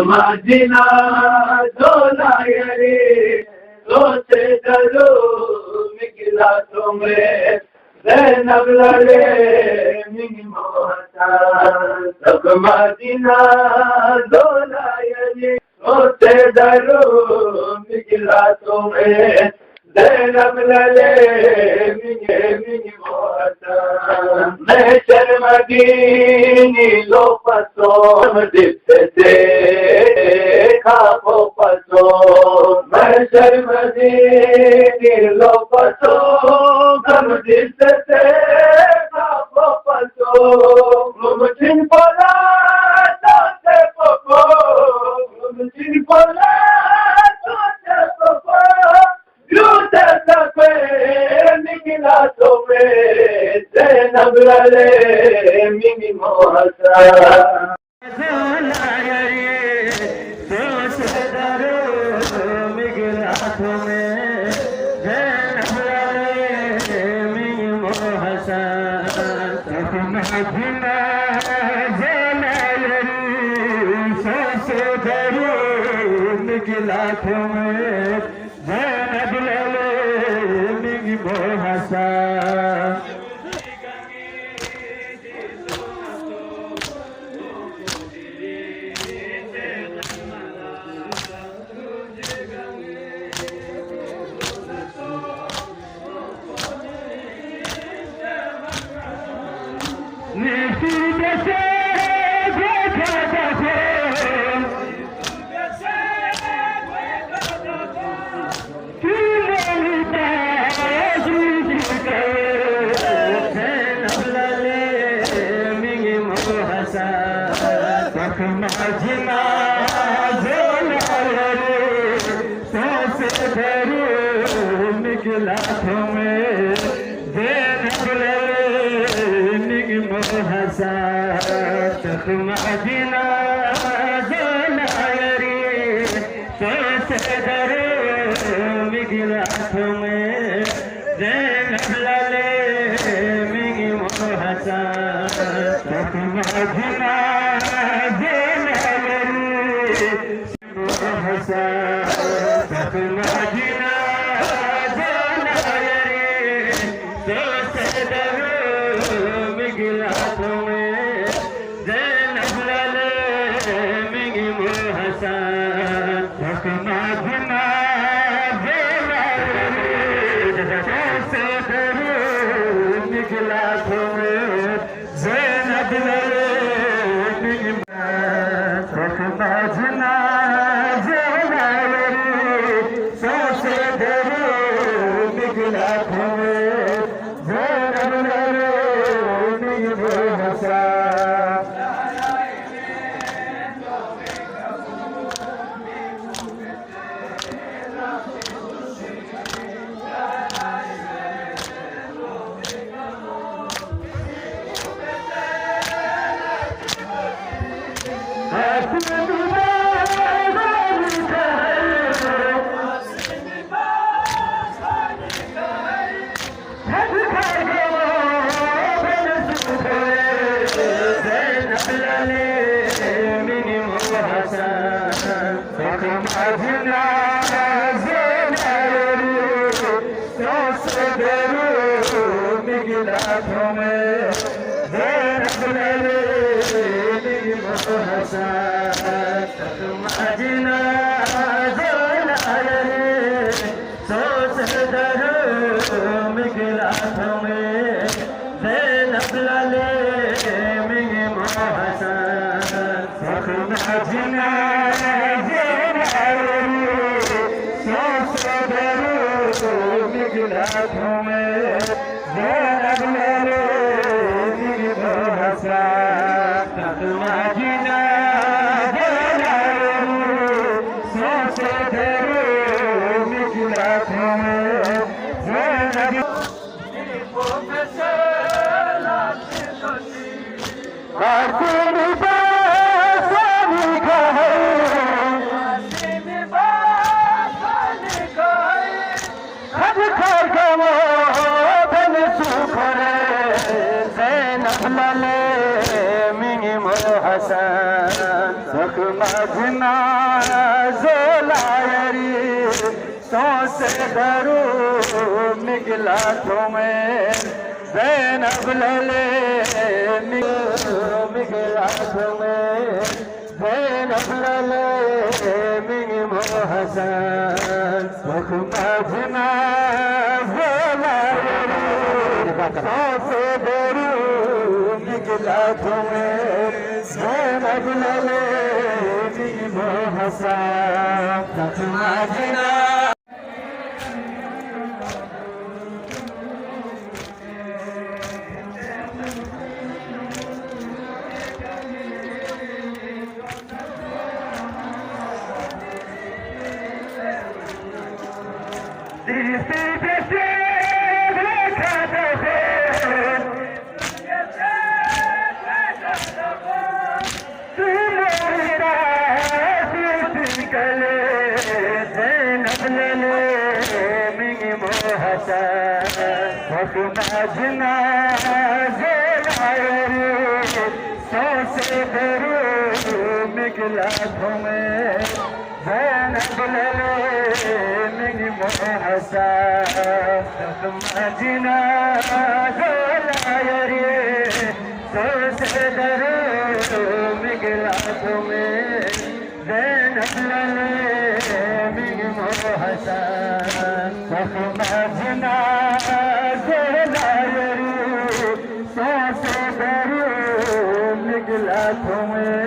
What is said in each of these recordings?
Madina dolayari doste daru mikla tumre Zainab lale min mohta Sab Madina dolayari doste daru mikla tumre Zainab lale min mohta Mehter Madini lo paso dipte Kapo paso Mehter Madini lo paso Kam dipte Kapo paso Mumchin pola Tote popo Mumchin pola Tote popo Yute sakwe Nikila tome Zainab lale mimi mohasa Zainab lale mingi mohasa मजना जोलायरी Sose धरू निकला तुम्हें ज़ैनब लले निकला तुम्हें ज़ैनब लले Ming Mohsin मजना जोलायरी Sose धरू निकला तुम्हें ज़ैनब लले Hasan, Madina. मजना जोलायरी सोसे धरू निकला तुम्हें ज़ैनब लले मिंग मोहसन मजना जोलायरी सोसे धरू निकला तुम्हें ज़ैनब लले मिंग मोहसन मजना तुम्हें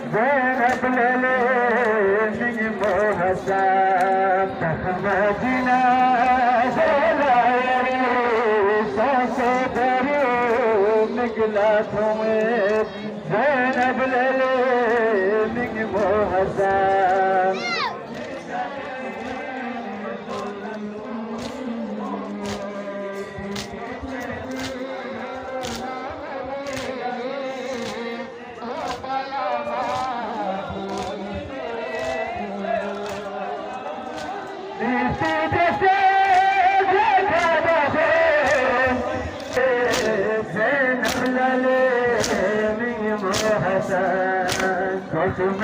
ज़ैनब लले मिंग मोहसन मजना जोलायरी सोसे धरू निकला तुम्हें ज़ैनब लले मिंग मोहसन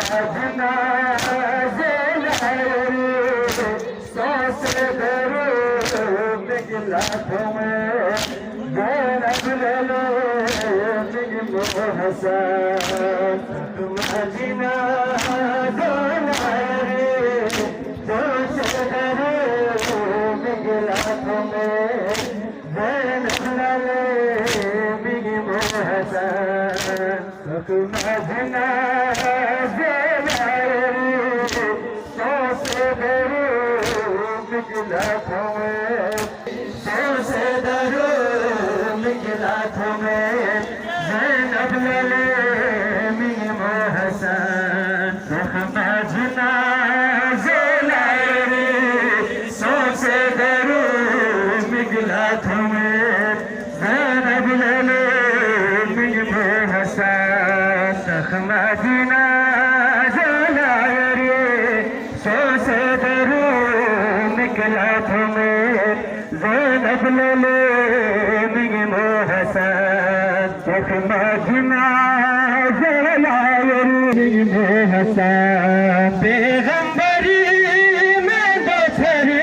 मजना जोलायरी सोसे धरू निकला तुम्हें ज़ैनब लले मिंग मोहसन मजना जोलायरी सोसे धरू निकला तुम्हें ज़ैनब लले मिंग मोहसन मजना जोलायरी सोसे धरू निकला तुम्हें सोसे धरू निकला तुम्हें ज़ैनब लले मिंग मोहसन मजना जोलायरी सोसे धरू निकला तुम्हें ज़ैनब लले मिंग मोहसन मजना जोलायरी सोसे धरू निकला तुम्हें ज़ैनब लले मिंग मोहसन मजना जोलायरी मिंग मोहसन पैगंबरी में बसरी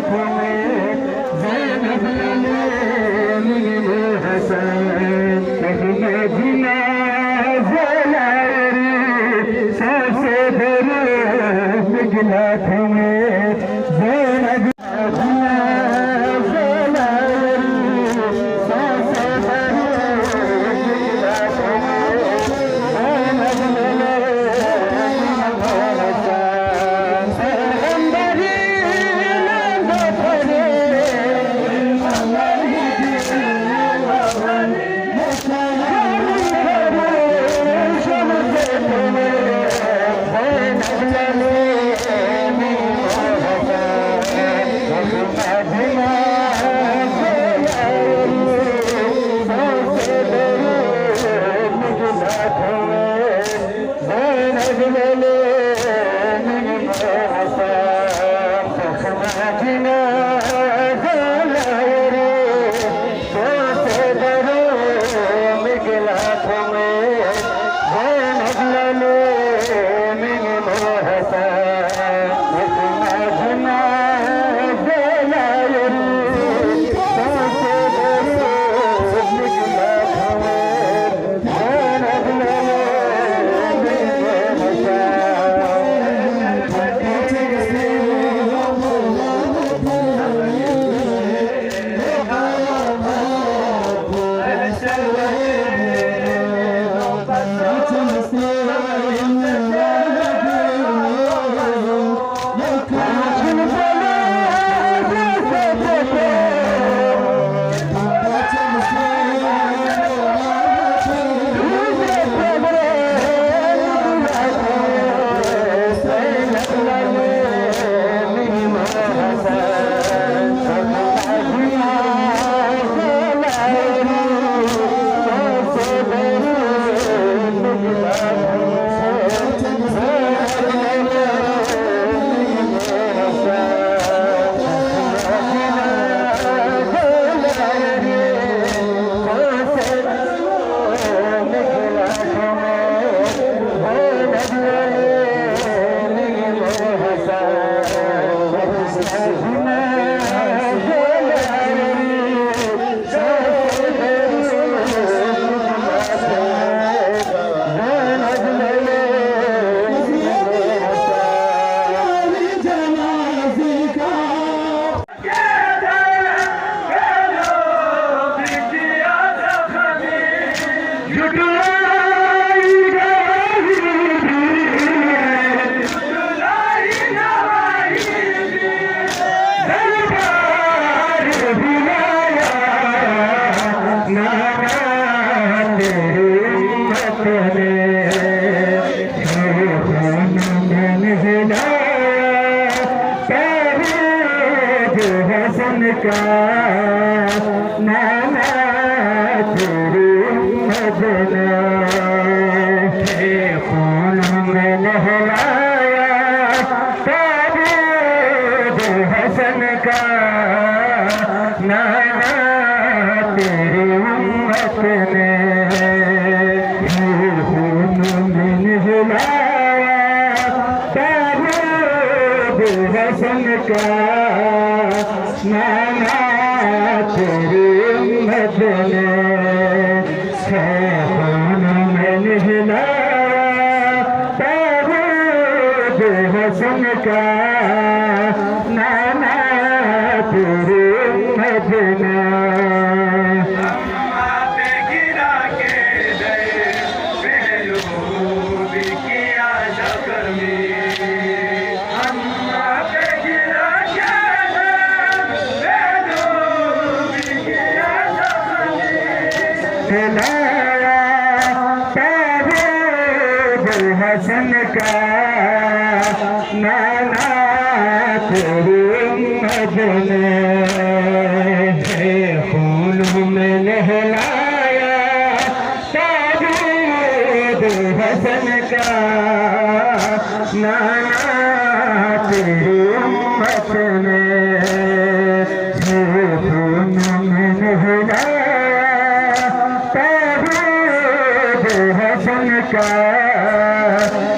तुम्हें ज़ैनब मीर हसन मदीना ज़लारी सबसे बड़े निकला तुम्हें ज़ैनब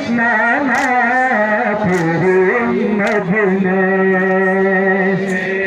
नाना तेरी मदने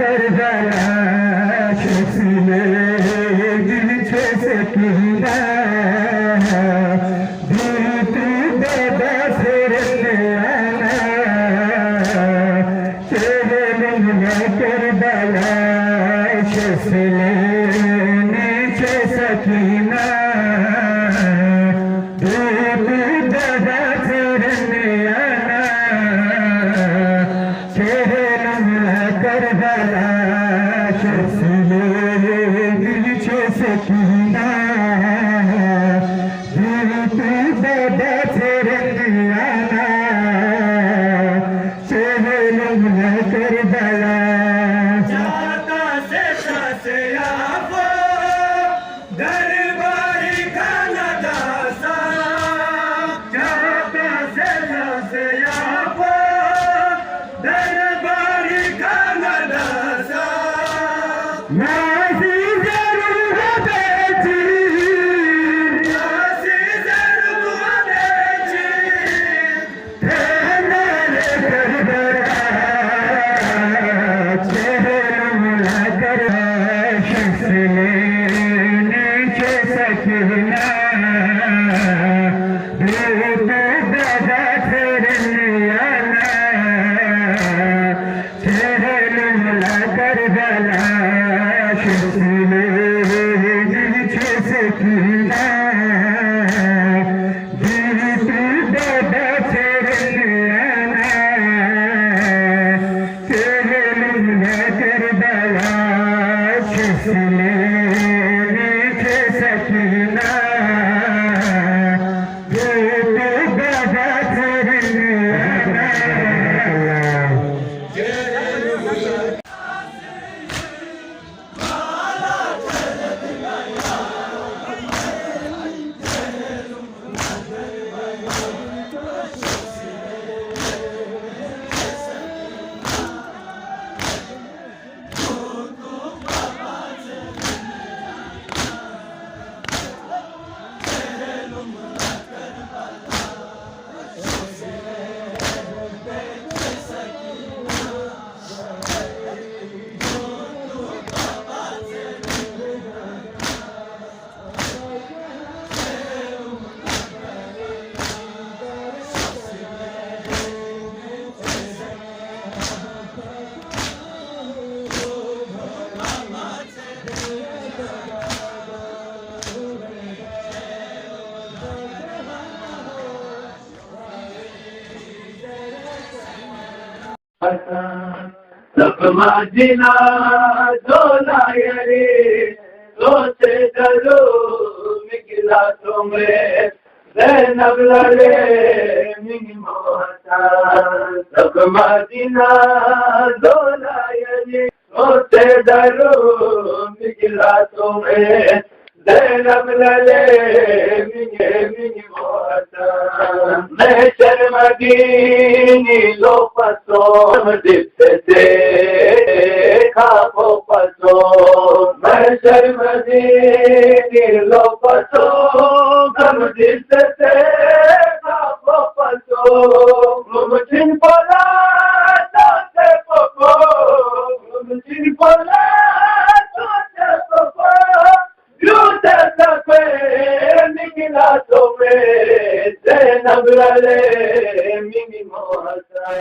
Karvala, Shasile. सकीना जीत दादा फिरने आना चेहरे कर बला शसले नीचे सकीना जीत दादा फिरने आना चेहरे कर बला शसले नीचे सकीना जीत दादा फिरने आना चेहरे कर बला दरबारी खाना दासा जाता से आपो दरबारी खाना दासा नासी जरूर बेची नासी जरूर बेची तेरे करबला चेहरा कर शसले नीचे सकीना दूध दादा फिरने आना चेहरा कर बला शसले नीचे सकीना दूध दादा फिरने आना चेहरा कर बला शसले नीचे सकीना दूध दादा फिरने आना सब मदीना दोलायरे दोसे दरो मिगिला तुम्हें ज़ैनब लड़े मिगी मोहता सब मदीना दोलायरे दोसे दरो मिगिला तुम्हें ज़ैनब लड़े मिगी मोहता मैं शर्मदीनी लो पसो दिखते खापो पसो मैं शर्मदीनी लो पसो गम दिखते खापो पसो मुझिन पोला तोते पोपो मुझिन पोला तोते पोपो यूते सफे निकला तुम्हें ज़ैनब लड़े मिगी मोहता